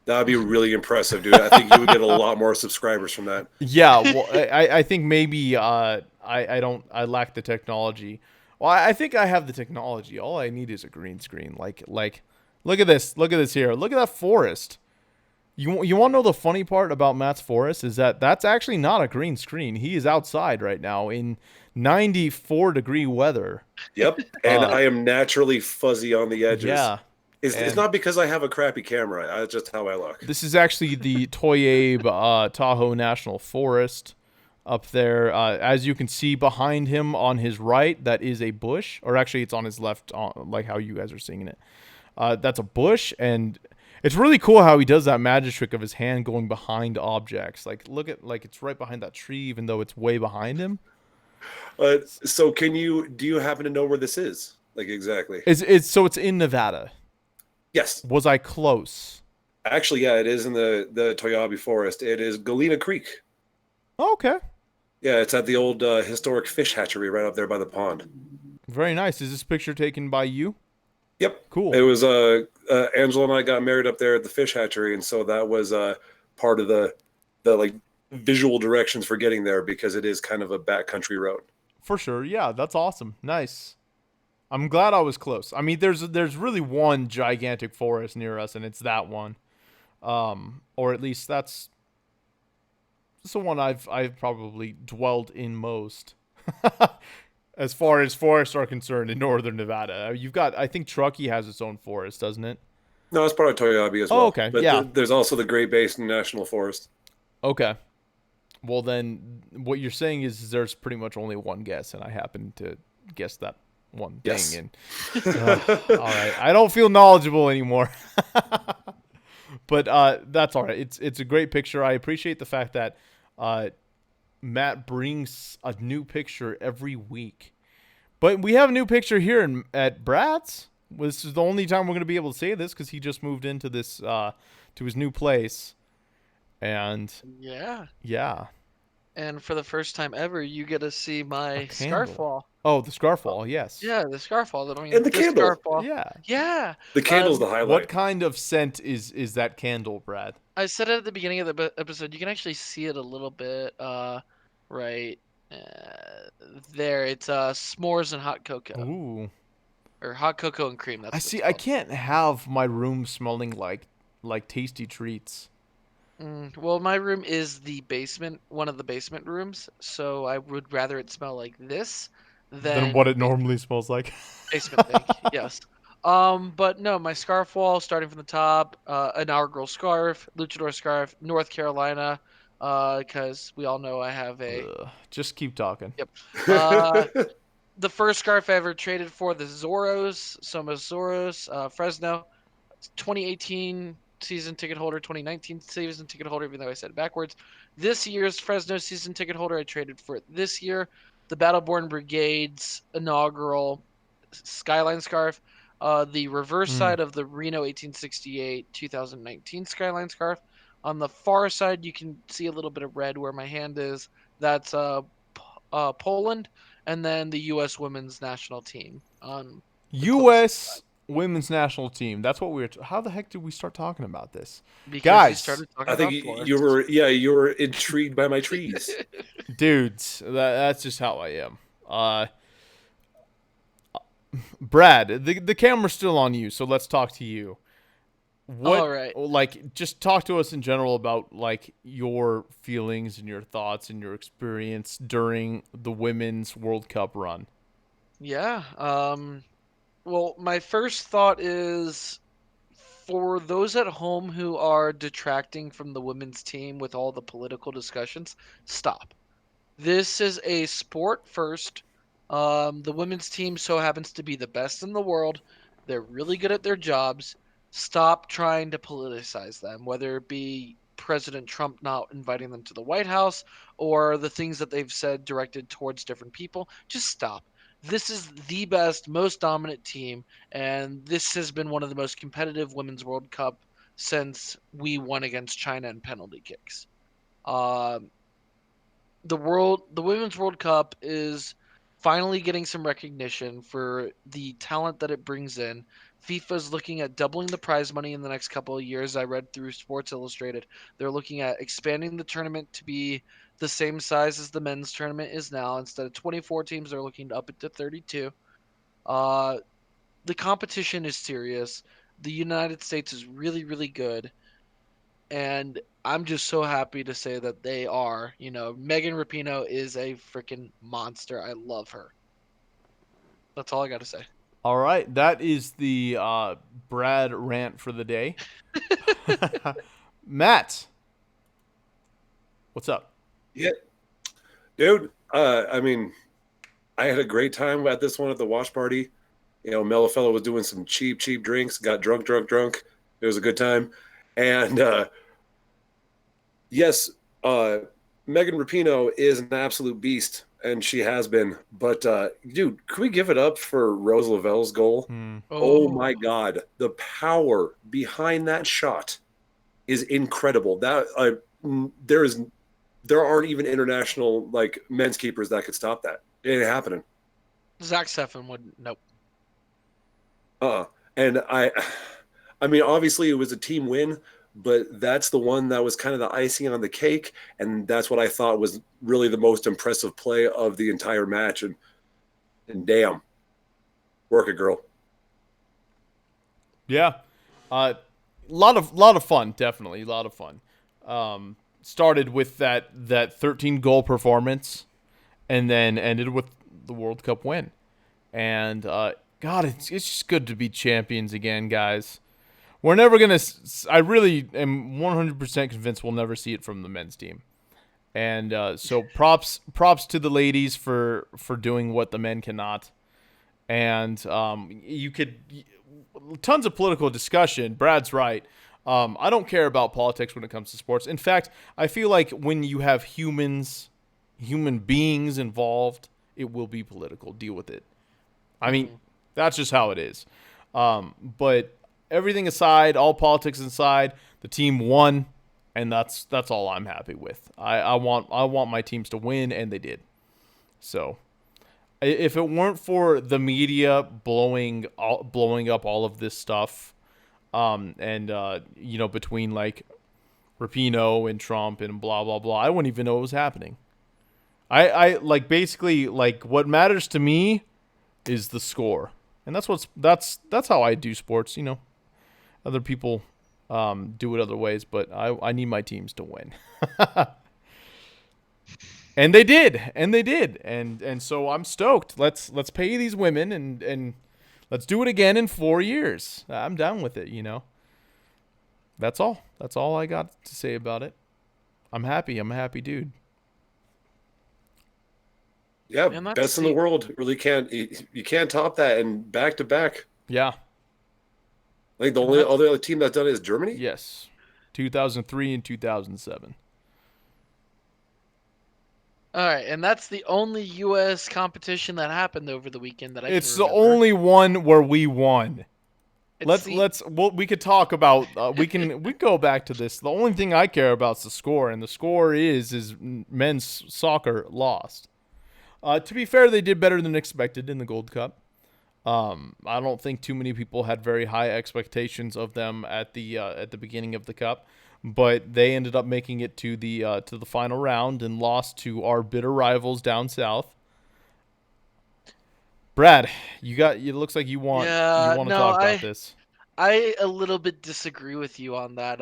That would be really impressive, dude. I think you would get a lot more subscribers from that. Yeah, well, I think maybe I lack the technology. Well, I think I have the technology. All I need is a green screen. Like, look at this. Look at this here. Look at that forest. You want to know the funny part about Matt's forest is that that's actually not a green screen. He is outside right now in 94-degree weather. Yep. And Uh, I am naturally fuzzy on the edges. Yeah. It's and- not because I have a crappy camera. That's just how I look. This is actually the Toyabe Tahoe National Forest up there. As you can see behind him on his right, that is a bush, or actually it's on his left, like how you guys are seeing it. That's a bush, and it's really cool how he does that magic trick of his hand going behind objects. Like, look at, like, it's right behind that tree, even though it's way behind him. So do you happen to know where this is? Like exactly? So it's in Nevada. Yes. Was I close? Actually, yeah, it is in the Toyabe Forest. It is Galena Creek. Oh, okay. Yeah, it's at the old historic fish hatchery right up there by the pond. Very nice. Is this picture taken by you? Yep. Cool. It was Angela and I got married up there at the fish hatchery, and so that was part of the like visual directions for getting there because it is kind of a backcountry road. For sure. Yeah, that's awesome. Nice. I'm glad I was close. I mean, there's really one gigantic forest near us, and it's that one. Or at least that's the one I've probably dwelled in most. As far as forests are concerned in northern Nevada. You've got, I think Truckee has its own forest, doesn't it? No, it's part of Toyabe as well. Oh, okay. But Yeah. there's also the Great Basin National Forest. Okay. Well, then what you're saying is there's pretty much only one guess, and I happen to guess that one thing. Yes. And all right, I don't feel knowledgeable anymore. But that's all right. It's a great picture. I appreciate the fact that Matt brings a new picture every week. But we have a new picture here at Brad's. This is the only time we're going to be able to say this because he just moved into this to his new place. And Yeah. And for the first time ever, you get to see my scarf candle. wall. Oh, the scarf wall, yes. Yeah, the scarf wall. I mean, And the this candle. scarf wall. Yeah. Yeah. The candle's the highlight. What kind of scent is that candle, Brad? I said it at the beginning of the episode. You can actually see it a little bit. Right there. It's s'mores and hot cocoa, Ooh. or hot cocoa and cream. That's I what see. it's I called. can't have my room smelling like tasty treats. Well, my room is the basement, one of the basement rooms, so I would rather it smell like this Than what it normally smells like. basement thing. Yes. But no, my scarf wall, starting from the top, inaugural scarf, luchador scarf, North Carolina, because we all know I have a. Ugh, just keep talking. Yep. The first scarf I ever traded for the Zoros, Soma Zoros, Fresno, 2018 season ticket holder, 2019 season ticket holder, even though I said it backwards. This year's Fresno season ticket holder, I traded for it this year. The Battleborn Brigade's inaugural Skyline scarf. The reverse side of the Reno 1868 2019 Skyline scarf. On the far side, you can see a little bit of red where my hand is. That's Poland, and then the U.S. women's national team. On U.S. women's national team. That's what we were. How the heck did we start talking about this, because guys? you started talking I think about you were intrigued by my trees. Dudes? That's just how I am. Brad, the camera's still on you, so let's talk to you. What, All right. like, just talk to us in general about, like, your feelings and your thoughts and your experience during the Women's World Cup run. Yeah. Well, my first thought is for those at home who are detracting from the women's team with all the political discussions, stop. This is a sport first. The women's team so happens to be the best in the world. They're really good at their jobs. Stop trying to politicize them, whether it be President Trump not inviting them to the White House or the things that they've said directed towards different people. Just stop. This is the best, most dominant team, and this has been one of the most competitive Women's World Cup since we won against China in penalty kicks. the Women's World Cup is finally getting some recognition for the talent that it brings in. FIFA's looking at doubling the prize money in the next couple of years. I read through Sports Illustrated. They're looking at expanding the tournament to be the same size as the men's tournament is now. Instead of 24 teams, they're looking to up it to 32. Uh, the competition is serious. The United States is really, really good. And I'm just so happy to say that they are. Megan Rapinoe is a freaking monster. I love her. That's all I got to say. All right, that is the Brad rant for the day. Matt, what's up? Yeah, dude. I mean, I had a great time at this one at the watch party. Mellow Fellow was doing some cheap drinks, got drunk. It was a good time. And yes, Megan Rapinoe is an absolute beast, and she has been. But dude, can we give it up for Rose Lavelle's goal? Oh my God, the power behind that shot is incredible. There aren't even international men's keepers that could stop that. It ain't happening. Zach Steffen would nope. And I mean, obviously it was a team win, but that's the one that was kind of the icing on the cake, and that's what I thought was really the most impressive play of the entire match. And damn, work it, girl. Yeah, lot of fun, definitely a lot of fun. Started with that 13 goal performance, and then ended with the World Cup win. And God, it's just good to be champions again, guys. We're never gonna. I really am 100% convinced we'll never see it from the men's team. And so props to the ladies for doing what the men cannot. And you could tons of political discussion. Brad's right. I don't care about politics when it comes to sports. In fact, I feel like when you have human beings involved, it will be political. Deal with it. I mean, that's just how it is. But everything aside, all politics aside, the team won, and that's all I'm happy with. I want my teams to win, and they did. So, if it weren't for the media blowing up all of this stuff, and between like Rapinoe and Trump and blah blah blah, I wouldn't even know it was happening. I like basically like what matters to me is the score, and that's how I do sports. Other people do it other ways, but I need my teams to win. And they did, and so I'm stoked. Let's pay these women and let's do it again in 4 years. I'm down with it. That's all. That's all I got to say about it. I'm happy. I'm a happy dude. Yeah, best in the world. Really can't you can't top that, and back to back. Yeah. I think the only other team that's done it is Germany. Yes, 2003 and 2007. All right, and that's the only U.S. competition that happened over the weekend that I It's can the remember. only one where we won. It's We could talk about we go back to this. The only thing I care about is the score, and the score is men's soccer lost. To be fair, they did better than expected in the Gold Cup. I don't think too many people had very high expectations of them at the beginning of the cup, but they ended up making it to the final round and lost to our bitter rivals down south. Brad, it looks like you want to talk about this. I a little bit disagree with you on that.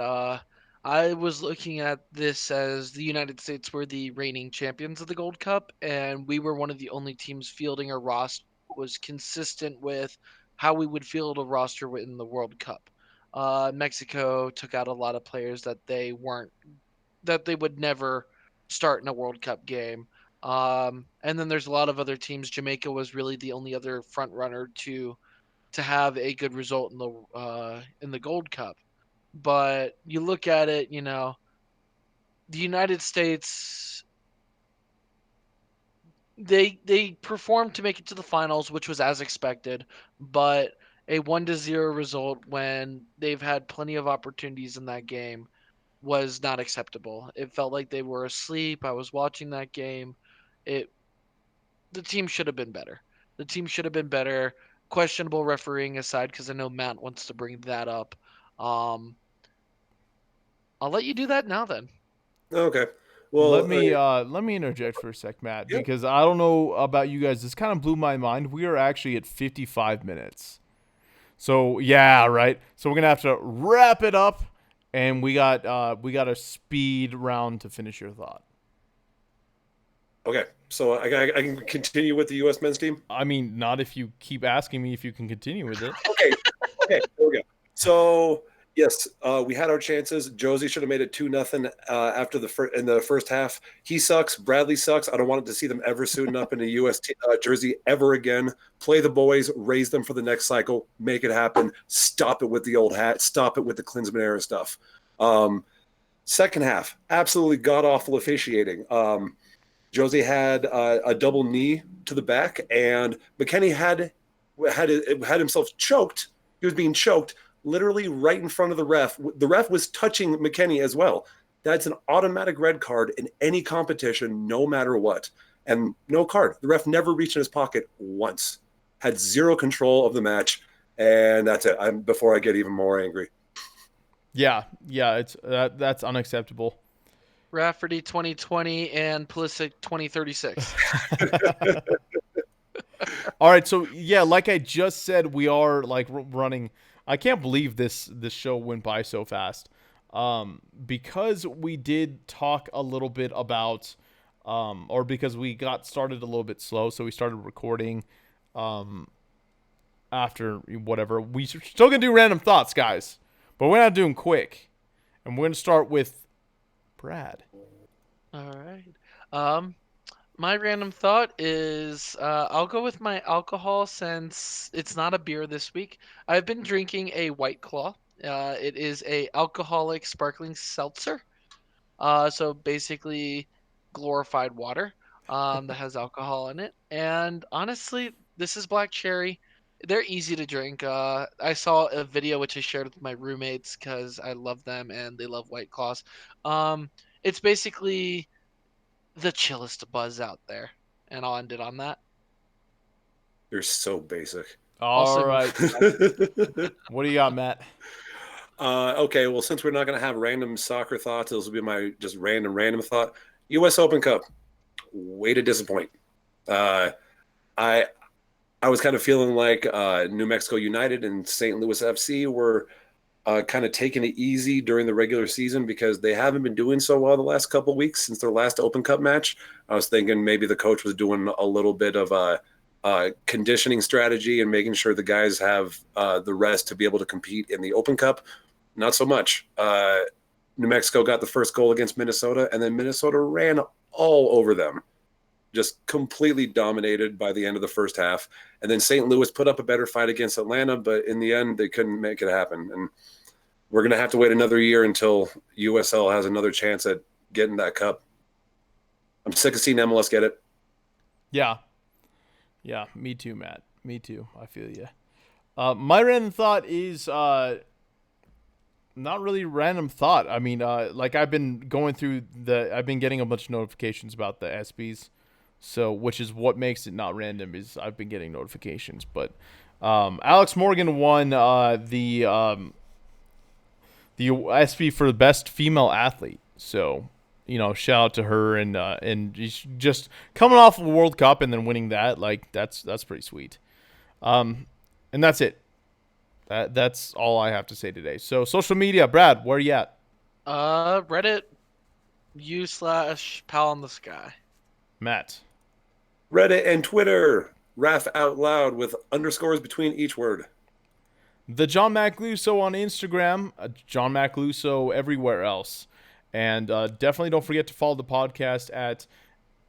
I was looking at this as the United States were the reigning champions of the Gold Cup, and we were one of the only teams fielding a roster that was consistent with how we would field a roster in the World Cup. Mexico took out a lot of players that they would never start in a World Cup game. And then there's a lot of other teams. Jamaica was really the only other front runner to have a good result in the Gold Cup. But you look at it, the United States they performed to make it to the finals, which was as expected, but a 1-0 result when they've had plenty of opportunities in that game was not acceptable. It felt like they were asleep. I was watching that game. It the team should have been better. The team should have been better. Questionable refereeing aside, because I know Matt wants to bring that up. Um, I'll let you do that now then. Okay. Let Well, me interject for a sec, Matt, yeah. because I don't know about you guys. This kind of blew my mind. We are actually at 55 minutes. So yeah, right. So we're gonna have to wrap it up, and we got a speed round to finish your thought. Okay. So I can continue with the U.S. men's team. I mean, not if you keep asking me if you can continue with it. Okay. Okay. There we go. So yes, we had our chances. Josie should have made it 2-0 after in the first half. He sucks. Bradley sucks. I don't want to see them ever suiting up in a U.S. Jersey ever again. Play the boys, raise them for the next cycle, make it happen. Stop it with the old hat. Stop it with the Klinsmann era stuff. Second half, absolutely god awful officiating. Josie had a double knee to the back, and McKennie had himself choked. He was being choked literally right in front of the ref. The ref was touching McKennie as well. That's an automatic red card in any competition, no matter what. And no card. The ref never reached in his pocket once. Had zero control of the match, and that's it. Before I get even more angry. Yeah, it's that's unacceptable. Rafferty 2020 and Pulisic 2036. All right, so yeah, like I just said, we are like running. I can't believe this show went by so fast. Because we did talk a little bit about, or because we got started a little bit slow, so we started recording, after whatever. We still gonna do random thoughts, guys, but we're not doing quick, and we're gonna start with Brad. All right. My random thought is I'll go with my alcohol since it's not a beer this week. I've been drinking a White Claw. It is a alcoholic sparkling seltzer. So basically glorified water that has alcohol in it. And honestly, this is black cherry. They're easy to drink. I saw a video which I shared with my roommates because I love them and they love White Claws. It's basically the chillest buzz out there, and I'll end it on that. You're so basic. All Also, right, what do you got, Matt? Okay, well, since we're not going to have random soccer thoughts, this will be my just random thought. U.S. Open Cup, way to disappoint. I was kind of feeling like New Mexico United and St. Louis FC were kind of taking it easy during the regular season because they haven't been doing so well the last couple of weeks since their last Open Cup match. I was thinking maybe the coach was doing a little bit of a conditioning strategy and making sure the guys have the rest to be able to compete in the Open Cup. Not so much. New Mexico got the first goal against Minnesota, and then Minnesota ran all over them, just completely dominated by the end of the first half. And then St. Louis put up a better fight against Atlanta, but in the end, they couldn't make it happen. And we're going to have to wait another year until USL has another chance at getting that cup. I'm sick of seeing MLS get it. Yeah, me too, Matt. Me too. I feel you. My random thought is not really random thought. I mean, like I've been going through I've been getting a bunch of notifications about the ESPYs, so which is what makes it not random. Is I've been getting notifications, but Alex Morgan won the ESPY for the best female athlete. So shout out to her, and just coming off of a World Cup and then winning that, like that's pretty sweet. And that's it. That's all I have to say today. So social media, Brad, where are you at? Reddit u/pal in the sky. Matt. Reddit and Twitter, Raf Out Loud with underscores between each word. The John Macluso on Instagram, John Macluso everywhere else. And definitely don't forget to follow the podcast at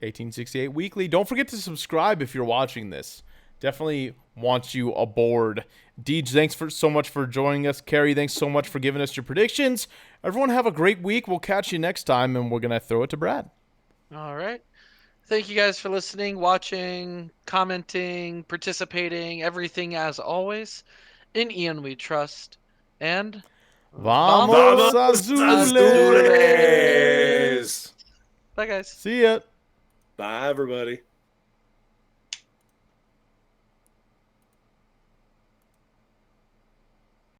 1868 Weekly. Don't forget to subscribe if you're watching this. Definitely want you aboard. Deej, thanks so much for joining us. Carrie, thanks so much for giving us your predictions. Everyone have a great week. We'll catch you next time, and we're going to throw it to Brad. All right. Thank you guys for listening, watching, commenting, participating, everything as always. In Ian we trust. And Vamos, Vamos, Azules! Azules! Bye, guys. See ya. Bye, everybody.